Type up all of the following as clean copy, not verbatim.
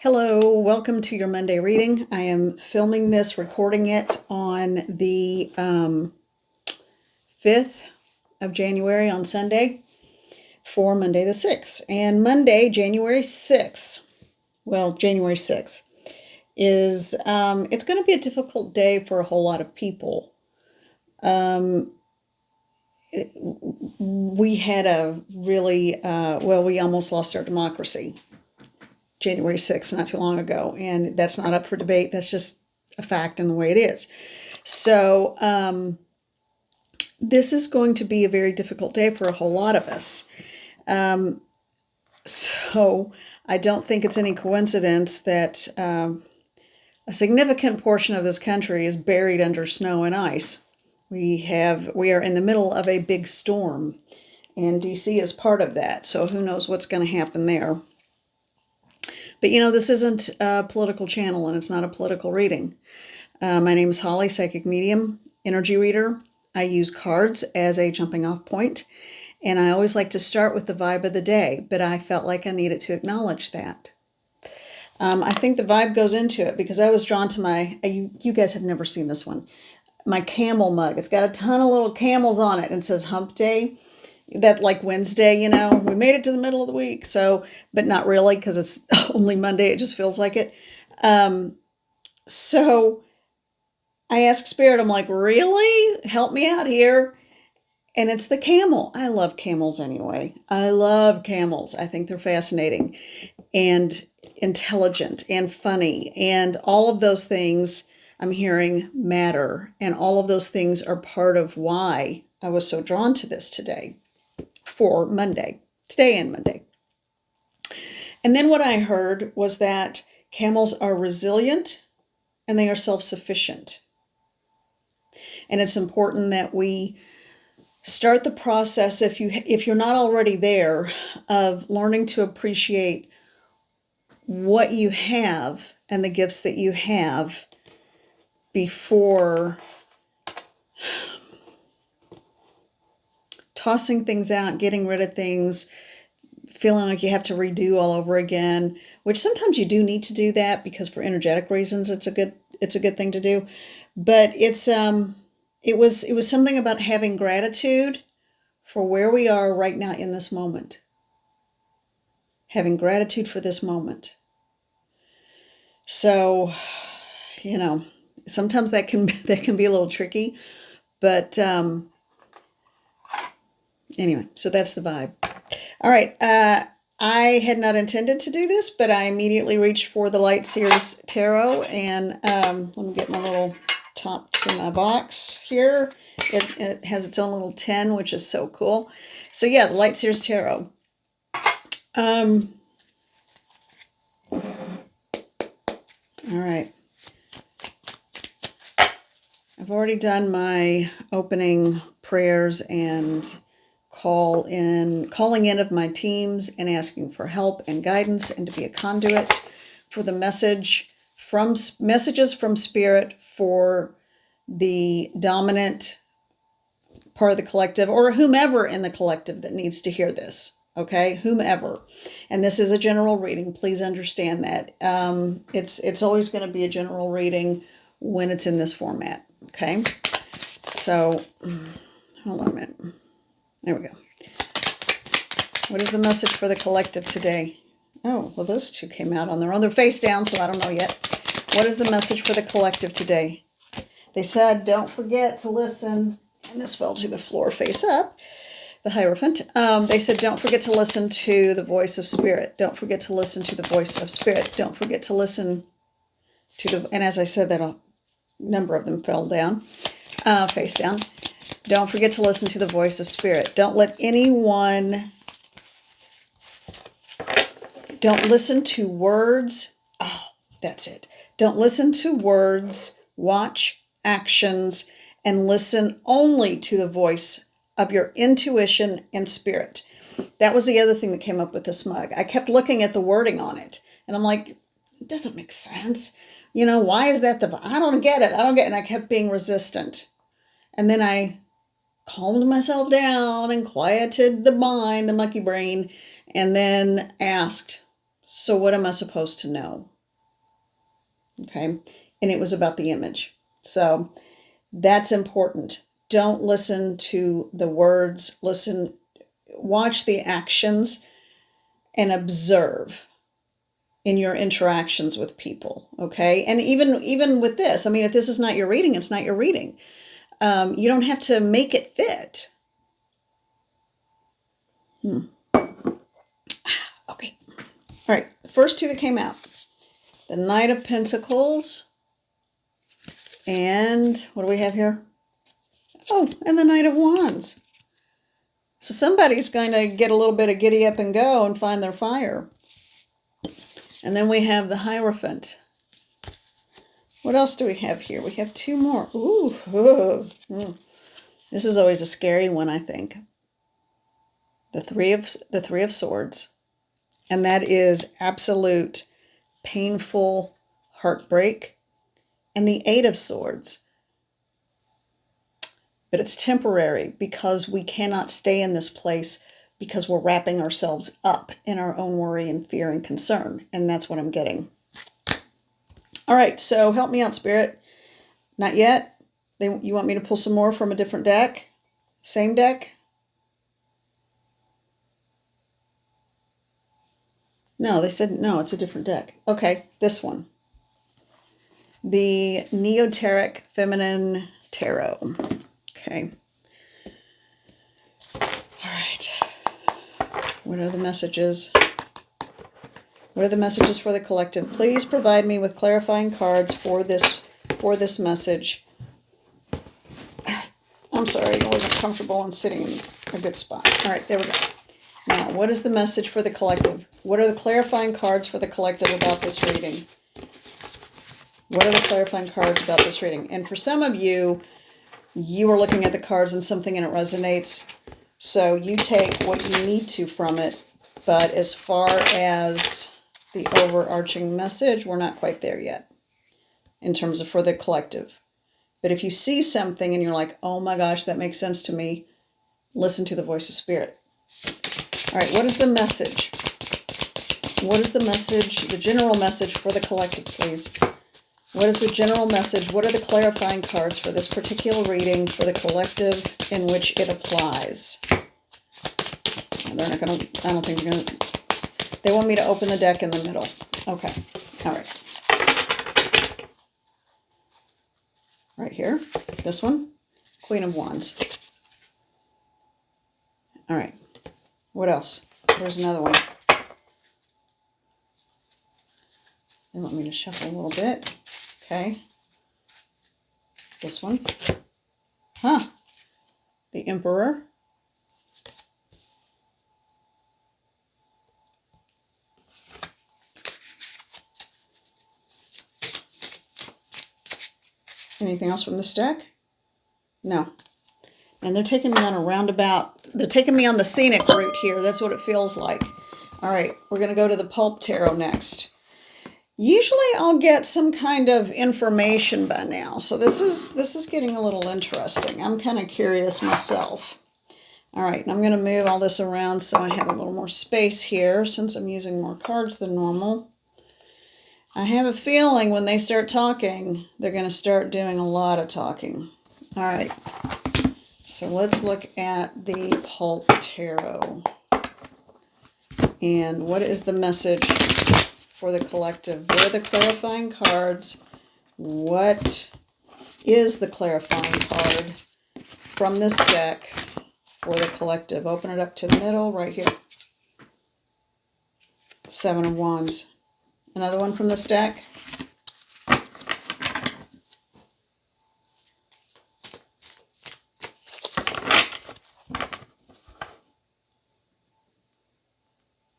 Hello, welcome to your Monday reading. I am filming this, recording it on the 5th of January on Sunday for Monday the 6th. And Monday, January 6th, January 6th, is it's going to be a difficult day for a whole lot of people. We had a really, we almost lost our democracy January 6th, not too long ago. And that's not up for debate. That's just a fact and the way it is. So this is going to be a very difficult day for a whole lot of us. So I don't think it's any coincidence that a significant portion of this country is buried under snow and ice. We are in the middle of a big storm, and DC is part of that. So who knows what's going to happen there. But this isn't a political channel, and it's not a political reading. My name is Holly, psychic medium, energy reader. I use cards as a jumping off point, and I always like to start with the vibe of the day, but I felt like I needed to acknowledge that. I think the vibe goes into it because I was drawn to you guys have never seen this one, my camel mug. It's got a ton of little camels on it and it says hump day. That like Wednesday, we made it to the middle of the week. So, but not really because it's only Monday. It just feels like it. So I asked Spirit, I'm like, really? Help me out here. And it's the camel. I love camels anyway. I love camels. I think they're fascinating and intelligent and funny. And all of those things I'm hearing matter. And all of those things are part of why I was so drawn to this today. For Monday, today and Monday. And then what I heard was that camels are resilient and they are self-sufficient. And it's important that we start the process, if you're not already there, of learning to appreciate what you have and the gifts that you have before tossing things out, getting rid of things, feeling like you have to redo all over again, which sometimes you do need to do that because for energetic reasons it's a good thing to do. But it was something about having gratitude for where we are right now in this moment. Having gratitude for this moment. So, sometimes that can be a little tricky, but anyway, so that's the vibe. All right. I had not intended to do this, but I immediately reached for the Light Seers Tarot, and let me get my little top to my box here. It has its own little 10, which is so cool. So yeah, the Light Seers Tarot. All right. I've already done my opening prayers and calling in of my teams and asking for help and guidance and to be a conduit for the messages from Spirit for the dominant part of the collective or whomever in the collective that needs to hear this. Okay, whomever. And this is a general reading. Please understand that. It's always going to be a general reading when it's in this format. Okay, so hold on a minute. There we go. What is the message for the collective today? Oh, well, those two came out on their own. They're face down, so I don't know yet. What is the message for the collective today? They said, don't forget to listen. And this fell to the floor face up, the Hierophant. They said, don't forget to listen to the voice of Spirit. Don't forget to listen to the voice of Spirit. Don't forget to listen to the... And as I said that, a number of them fell down, face down. Don't forget to listen to the voice of Spirit. Don't listen to words. Oh, that's it. Don't listen to words. Watch actions and listen only to the voice of your intuition and spirit. That was the other thing that came up with this mug. I kept looking at the wording on it and I'm like, it doesn't make sense. Why is that I don't get it. And I kept being resistant. And then I calmed myself down and quieted the mind, the monkey brain, and then asked So what am I supposed to know? Okay. And it was about the image. So that's important. Don't listen to the words. Watch the actions and observe in your interactions with people. Okay. And even with this, I mean, if this is not your reading, it's not your reading. You don't have to make it fit. Okay. All right. The first two that came out, the Knight of Pentacles, and what do we have here? Oh, and the Knight of Wands. So somebody's going to get a little bit of giddy up and go and find their fire. And then we have the Hierophant. What else do we have here? We have two more. Ooh. This is always a scary one, I think. The Three of Swords. And that is absolute painful heartbreak. And the Eight of Swords. But it's temporary because we cannot stay in this place because we're wrapping ourselves up in our own worry and fear and concern. And that's what I'm getting. All right, so help me out, Spirit. Not yet? You want me to pull some more from a different deck? Same deck? No, they said no, it's a different deck. Okay, this one. The Neoteric Feminine Tarot. Okay. All right. What are the messages? What are the messages for the collective? Please provide me with clarifying cards for this message. I'm sorry, I wasn't comfortable in sitting in a good spot. All right, there we go. Now, what is the message for the collective? What are the clarifying cards for the collective about this reading? What are the clarifying cards about this reading? And for some of you, you are looking at the cards and something in it resonates. So you take what you need to from it. But as far as the overarching message, we're not quite there yet in terms of for the collective. But if you see something and you're like, oh my gosh, that makes sense to me, listen to the voice of Spirit. All right, what is the message? What is the message, the general message for the collective, please? What is the general message? What are the clarifying cards for this particular reading for the collective in which it applies? They're not going to, I don't think they're going to, they want me to open the deck in the middle. Okay, all right. Right here, this one, Queen of Wands. All right, what else? There's another one. They want me to shuffle a little bit. Okay. This one. Huh. The Emperor. Anything else from this deck? No. And they're taking me on a roundabout. They're taking me on the scenic route here. That's what it feels like. All right. We're going to go to the Pulp Tarot next. Usually I'll get some kind of information by now. So this is getting a little interesting. I'm kind of curious myself. All right, and I'm going to move all this around so I have a little more space here since I'm using more cards than normal. I have a feeling when they start talking, they're going to start doing a lot of talking. All right, so let's look at the Pulp Tarot. And what is the message for the collective? What are the clarifying cards? What is the clarifying card from this deck for the collective? Open it up to the middle right here. Seven of Wands. Another one from this deck.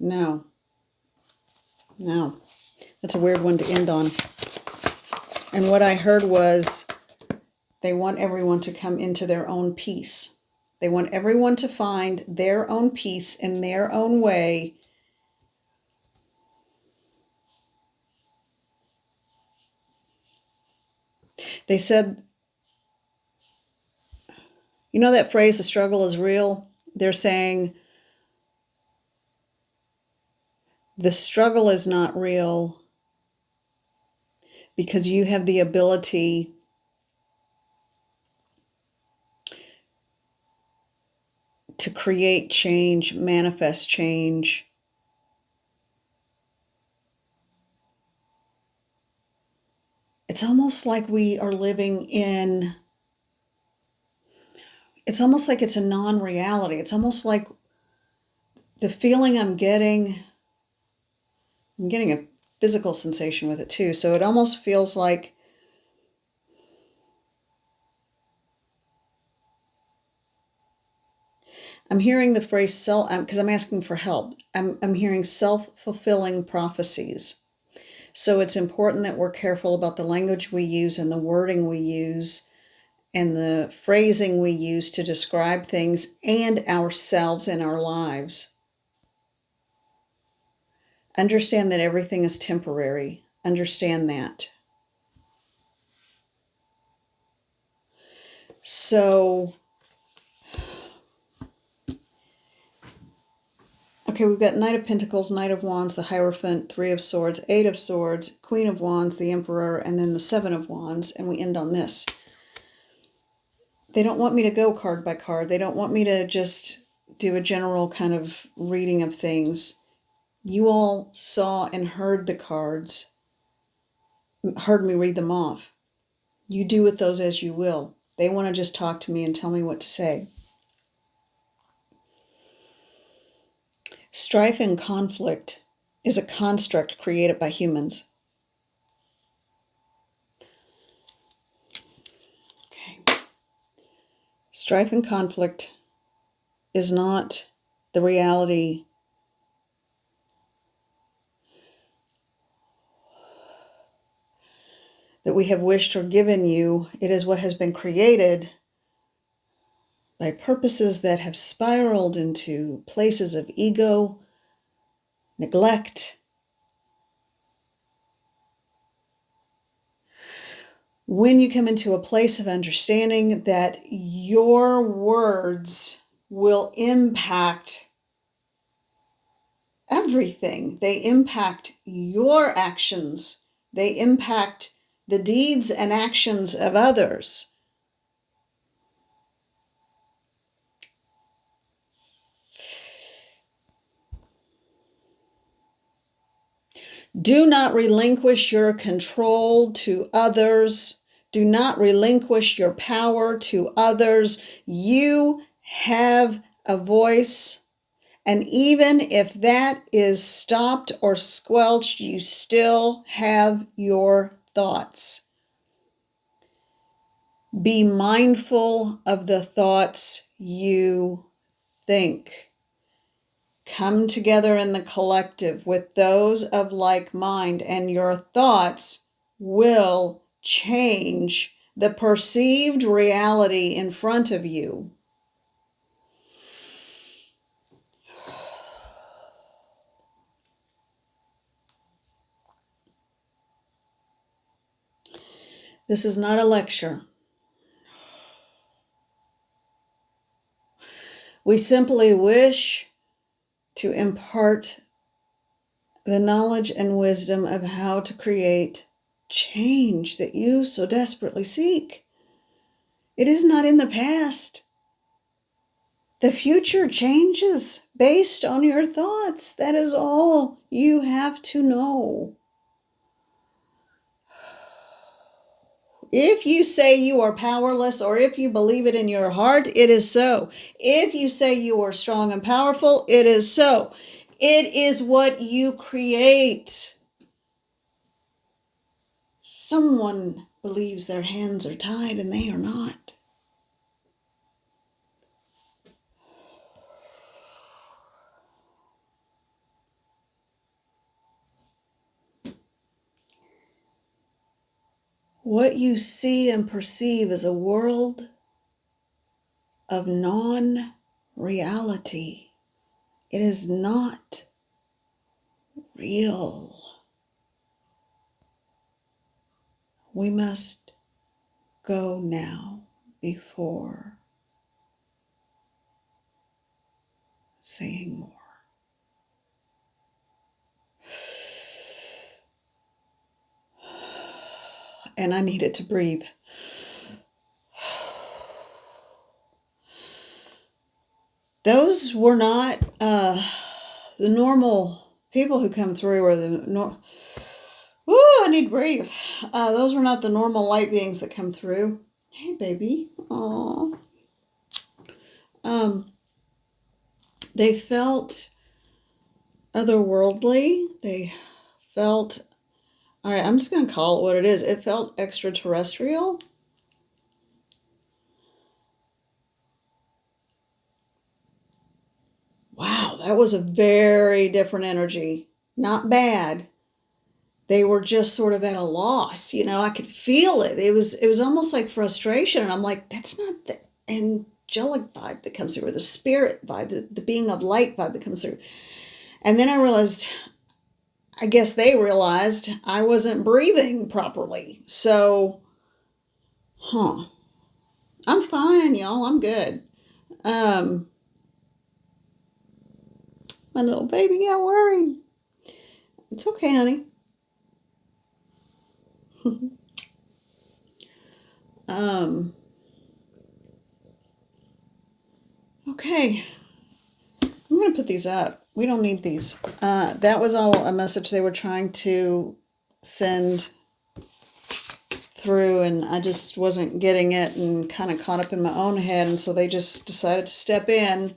No. No. That's a weird one to end on. And what I heard was they want everyone to come into their own peace. They want everyone to find their own peace in their own way. They said, you know that phrase, the struggle is real? They're saying The struggle is not real because you have the ability to create change, manifest change. It's almost like we are living in, it's almost like it's a non-reality. It's almost like the feeling I'm getting a physical sensation with it too. So it almost feels like I'm hearing the phrase self, because I'm asking for help. I'm hearing self-fulfilling prophecies. So it's important that we're careful about the language we use and the wording we use and the phrasing we use to describe things and ourselves and our lives. Understand that everything is temporary. Understand that. So, okay, we've got Knight of Pentacles, Knight of Wands, the Hierophant, Three of Swords, Eight of Swords, Queen of Wands, the Emperor, and then the Seven of Wands, and we end on this. They don't want me to go card by card. They don't want me to just do a general kind of reading of things. You all saw and heard the cards, heard me read them off. You do with those as you will. They want to just talk to me and tell me what to say. Strife and conflict is a construct created by humans. Okay. Strife and conflict is not the reality that we have wished or given you. It is what has been created by purposes that have spiraled into places of ego, neglect. When you come into a place of understanding that your words will impact everything, they impact your actions, they impact the deeds and actions of others. Do not relinquish your control to others. Do not relinquish your power to others. You have a voice. And even if that is stopped or squelched, you still have your thoughts. Be mindful of the thoughts you think. Come together in the collective with those of like mind, and your thoughts will change the perceived reality in front of you. This is not a lecture. We simply wish to impart the knowledge and wisdom of how to create change that you so desperately seek. It is not in the past. The future changes based on your thoughts. That is all you have to know. If you say you are powerless, or if you believe it in your heart, it is so. If you say you are strong and powerful, it is so. It is what you create. Someone believes their hands are tied and they are not. What you see and perceive is a world of non-reality. It is not real. We must go now before saying more. and I needed to breathe. Those were not the normal people who come through, or the I need to breathe. Those were not the normal light beings that come through. Hey, baby. Aww. They felt otherworldly. They felt, all right, I'm just going to call it what it is. It felt extraterrestrial. Wow, that was a very different energy. Not bad. They were just sort of at a loss. I could feel it. It was almost like frustration. And I'm like, that's not the angelic vibe that comes through, or the spirit vibe, the being of light vibe that comes through. And then I realized, I guess they realized I wasn't breathing properly. So, I'm fine, y'all. I'm good. My little baby got worried. It's okay, honey. Okay. I'm going to put these up. We don't need these. That was all a message they were trying to send through, and I just wasn't getting it and kind of caught up in my own head, and so they just decided to step in.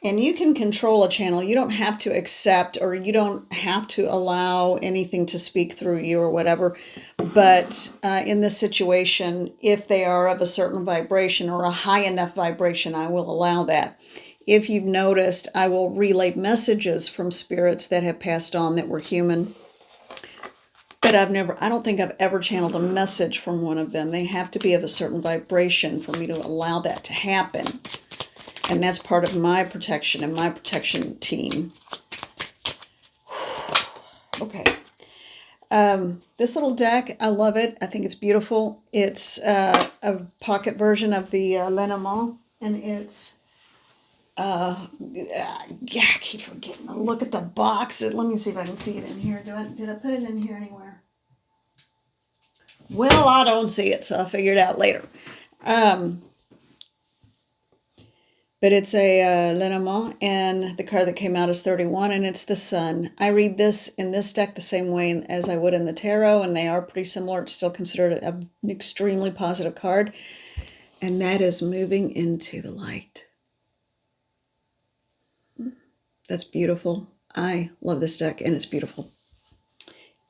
And you can control a channel. You don't have to accept, or you don't have to allow anything to speak through you or whatever. But in this situation, if they are of a certain vibration or a high enough vibration, I will allow that. If you've noticed, I will relay messages from spirits that have passed on that were human. But I don't think I've ever channeled a message from one of them. They have to be of a certain vibration for me to allow that to happen. And that's part of my protection and my protection team. Okay. This little deck, I love it. I think it's beautiful. It's a pocket version of the Lenormand. And it's, I keep forgetting to look at the box. Let me see if I can see it in here. Did I put it in here anywhere? Well, I don't see it, so I'll figure it out later. But it's a Lenormand, and the card that came out is 31, and it's the Sun. I read this in this deck the same way as I would in the tarot, and they are pretty similar. It's still considered an extremely positive card, and that is moving into the light. That's beautiful. I love this deck, and it's beautiful.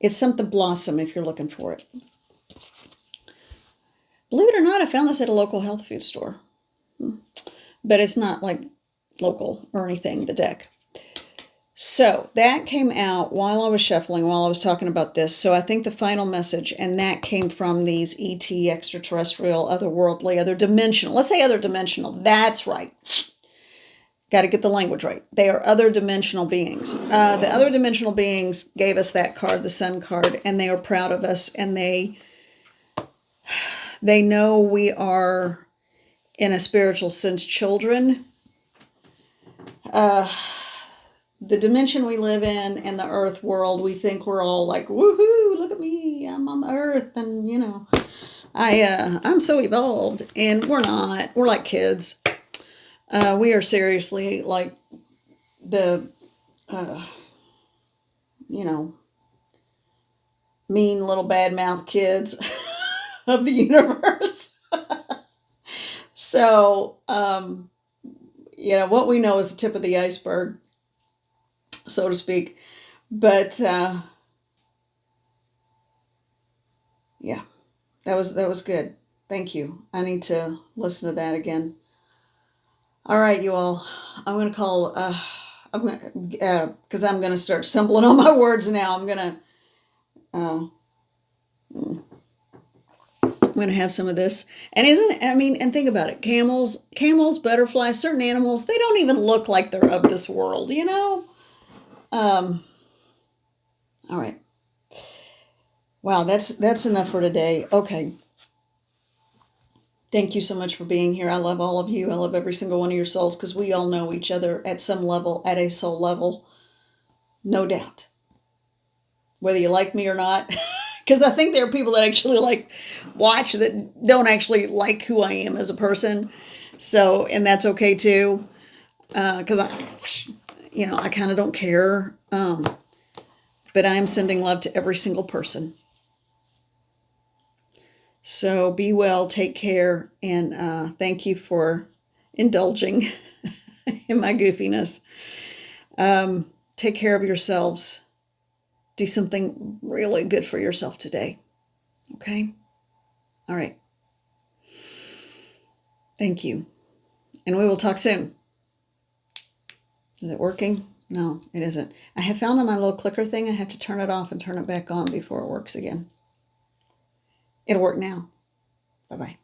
It's something blossom if you're looking for it. Believe it or not, I found this at a local health food store. But it's not like local or anything, the deck. So that came out while I was shuffling, while I was talking about this. So I think the final message, and that came from these ET, extraterrestrial, otherworldly, other dimensional. Let's say other dimensional. That's right. Got to get the language right. They are other dimensional beings. The other dimensional beings gave us that card, the Sun card, and they are proud of us, and they know we are, in a spiritual sense, children. The dimension we live in and the earth world, we think we're all like, woohoo, look at me, I'm on the earth, and I'm so evolved, and we're not. We're like kids. We are seriously like the mean little bad mouth kids of the universe. So, what we know is the tip of the iceberg, so to speak. But, yeah, that was good. Thank you. I need to listen to that again. All right, you all. I'm going to call, because I'm going to start stumbling on my words now. I'm going to have some of this. And and think about it. Camels, butterflies, certain animals, they don't even look like they're of this world, All right. Wow, that's enough for today. Okay. Thank you so much for being here. I love all of you. I love every single one of your souls, because we all know each other at some level, at a soul level. No doubt. Whether you like me or not, Because I think there are people that actually like watch that don't actually like who I am as a person. So, and that's okay too. Because I kind of don't care. But I am sending love to every single person. So be well, take care, and thank you for indulging in my goofiness. Take care of yourselves. Do something really good for yourself today. Okay? All right. Thank you. And we will talk soon. Is it working? No, it isn't. I have found on my little clicker thing, I have to turn it off and turn it back on before it works again. It'll work now. Bye-bye.